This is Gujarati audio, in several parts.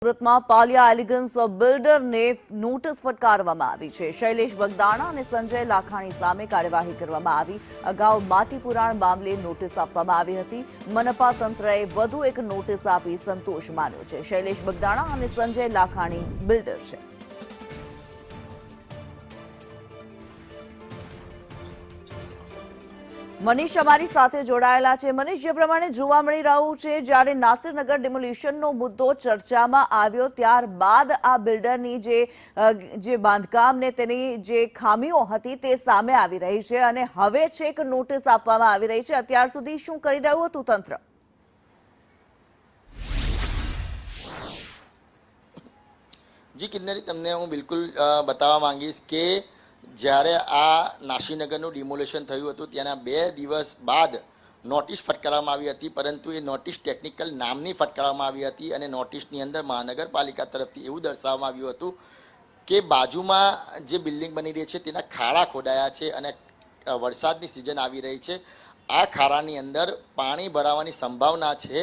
સુરતમાં પાલિયા એલિગન્સ બિલ્ડરને નોટિસ ફટકારવામાં આવી છે। શૈલેષ બગદાણા અને સંજય લાખાણી સામે કાર્યવાહી કરવામાં આવી। અગાઉ માટી પુરાણ મામલે નોટિસ આપવામાં આવી હતી। મનપા તંત્રએ વધુ એક નોટિસ આપી સંતોષ માન્યો છે। શૈલેષ બગદાણા અને સંજય લાખાણી બિલ્ડર છે। મનીષ અમારી સાથે જોડાયેલા છે। મનીષ, જે પ્રમાણે જોવા મળી રહ્યું છે, જ્યારે નાસિરનગર ડિમોલિશનનો મુદ્દો ચર્ચામાં આવ્યો ત્યારબાદ આ બિલ્ડરની જે બાંધકામ ને તેની જે ખામીઓ હતી તે સામે આવી રહી છે અને હવે છેક નોટિસ આપવામાં આવી રહી છે। અત્યાર સુધી શું કરી રહ્યું હતું તંત્ર? જી કિન્નરી, તમને હું બિલકુલ બતાવવા માંગીશ કે જ્યારે આ નાસીનગરનું ડિમોલેશન થયું હતું તેના 2 દિવસ બાદ નોટિસ ફટકારવામાં આવી હતી, પરંતુ એ નોટિસ ટેકનિકલ નામની ફટકારવામાં આવી હતી અને નોટિસની અંદર મહાનગરપાલિકા તરફથી એવું દર્શાવવામાં આવ્યું હતું કે બાજુમાં જે બિલ્ડિંગ બની રહી છે તેના ખાડા ખોદાયા છે અને વરસાદની સિઝન આવી રહી છે। આ ખાડાની અંદર પાણી ભરાવાની સંભાવના છે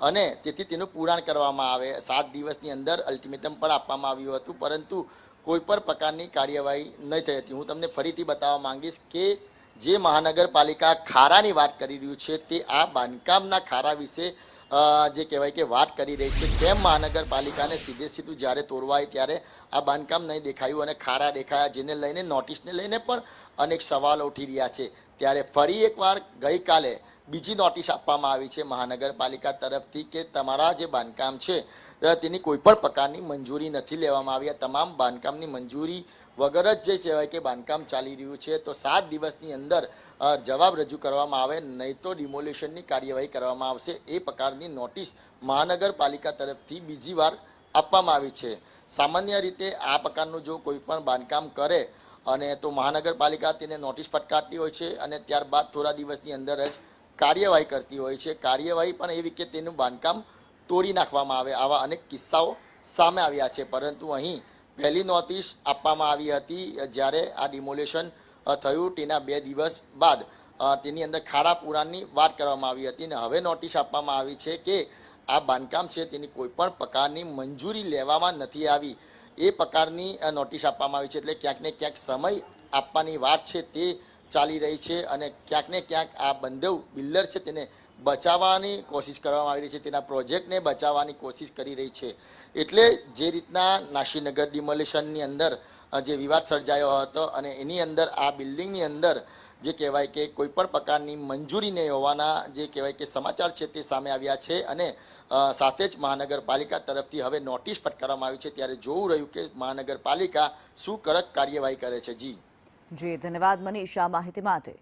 અને તેથી તેનું પુરાણ કરવામાં આવે। 7 દિવસની અંદર અલ્ટિમેટમ પણ આપવામાં આવ્યું હતું, પરંતુ કોઈ પણ પ્રકારની કાર્યવાહી નહીં થઈ હતી। હું તમને ફરીથી બતાવવા માંગીશ કે જે મહાનગરપાલિકા ખારાની વાત કરી રહ્યું છે તે આ બાંધકામના ખારા વિશે જે કહેવાય કે વાત કરી રહી છે। કેમ મહાનગરપાલિકાને સીધું જ્યારે તોડવાય ત્યારે આ બાંધકામ નહીં દેખાયું અને ખારા દેખાયા, જેને લઈને નોટિસને લઈને પણ અનેક સવાલો ઉઠી રહ્યા છે। ત્યારે ફરી એકવાર ગઈકાલે બીજી નોટિસ આપવામાં આવી છે મહાનગરપાલિકા તરફથી કે તમારા જે બાંધકામ છે તેની કોઈ પણ પ્રકારની મંજૂરી નથી લેવામાં આવી। આ તમામ બાંધકામની મંજૂરી વગર જ જે કહેવાય કે બાંધકામ ચાલી રહ્યું છે, તો 7 દિવસની અંદર જવાબ રજૂ કરવામાં આવે, નહીં તો ડિમોલિશનની કાર્યવાહી કરવામાં આવશે। એ પ્રકારની નોટિસ મહાનગરપાલિકા તરફથી બીજી વાર આપવામાં આવી છે। સામાન્ય રીતે આ પ્રકારનું જો કોઈ પણ બાંધકામ કરે અને તો મહાનગરપાલિકા તેને નોટિસ ફટકારતી હોય છે અને ત્યારબાદ થોડા દિવસની અંદર જ કાર્યવાહી કરતી હોય છે। કાર્યવાહી પણ એવી કે તેનું બાંધકામ તોડી નાખવામાં આવે। આવા અનેક કિસ્સાઓ સામે આવ્યા છે, પરંતુ અહીં પહેલી નોટિસ આપવામાં આવી હતી જ્યારે આ ડિમોલેશન થયું તેના 2 દિવસ બાદ તેની અંદર ખાડા પુરાણની વાત કરવામાં આવી હતી અને હવે નોટિસ આપવામાં આવી છે કે આ બાંધકામ છે તેની કોઈ પણ પ્રકારની મંજૂરી લેવામાં નથી આવી। એ પ્રકારની નોટિસ આપવામાં આવી છે, એટલે ક્યાંક ને ક્યાંક સમય આપવાની વાત છે તે ચાલી રહી છે અને ક્યાંક ને ક્યાંક આ બંને બિલ્ડર છે તેને બચાવવાની કોશિશ કરવામાં આવી રહી છે, તેના પ્રોજેક્ટને બચાવવાની કોશિશ કરી રહી છે। એટલે જે રીતના નાસીનગર ડિમોલિશનની અંદર જે વિવાદ સર્જાયો હતો અને એની અંદર આ બિલ્ડિંગની અંદર જે કહેવાય કે કોઈ પણ પ્રકારની મંજૂરી નહીં હોવાના જે કહેવાય કે સમાચાર છે તે સામે આવ્યા છે અને સાથે જ મહાનગરપાલિકા તરફથી હવે નોટિસ ફટકારવામાં આવી છે। ત્યારે જોવું રહ્યું કે મહાનગરપાલિકા શું કડક કાર્યવાહી કરે છે। જી ધન્યવાદ મનીષ આ માહિતી માટે।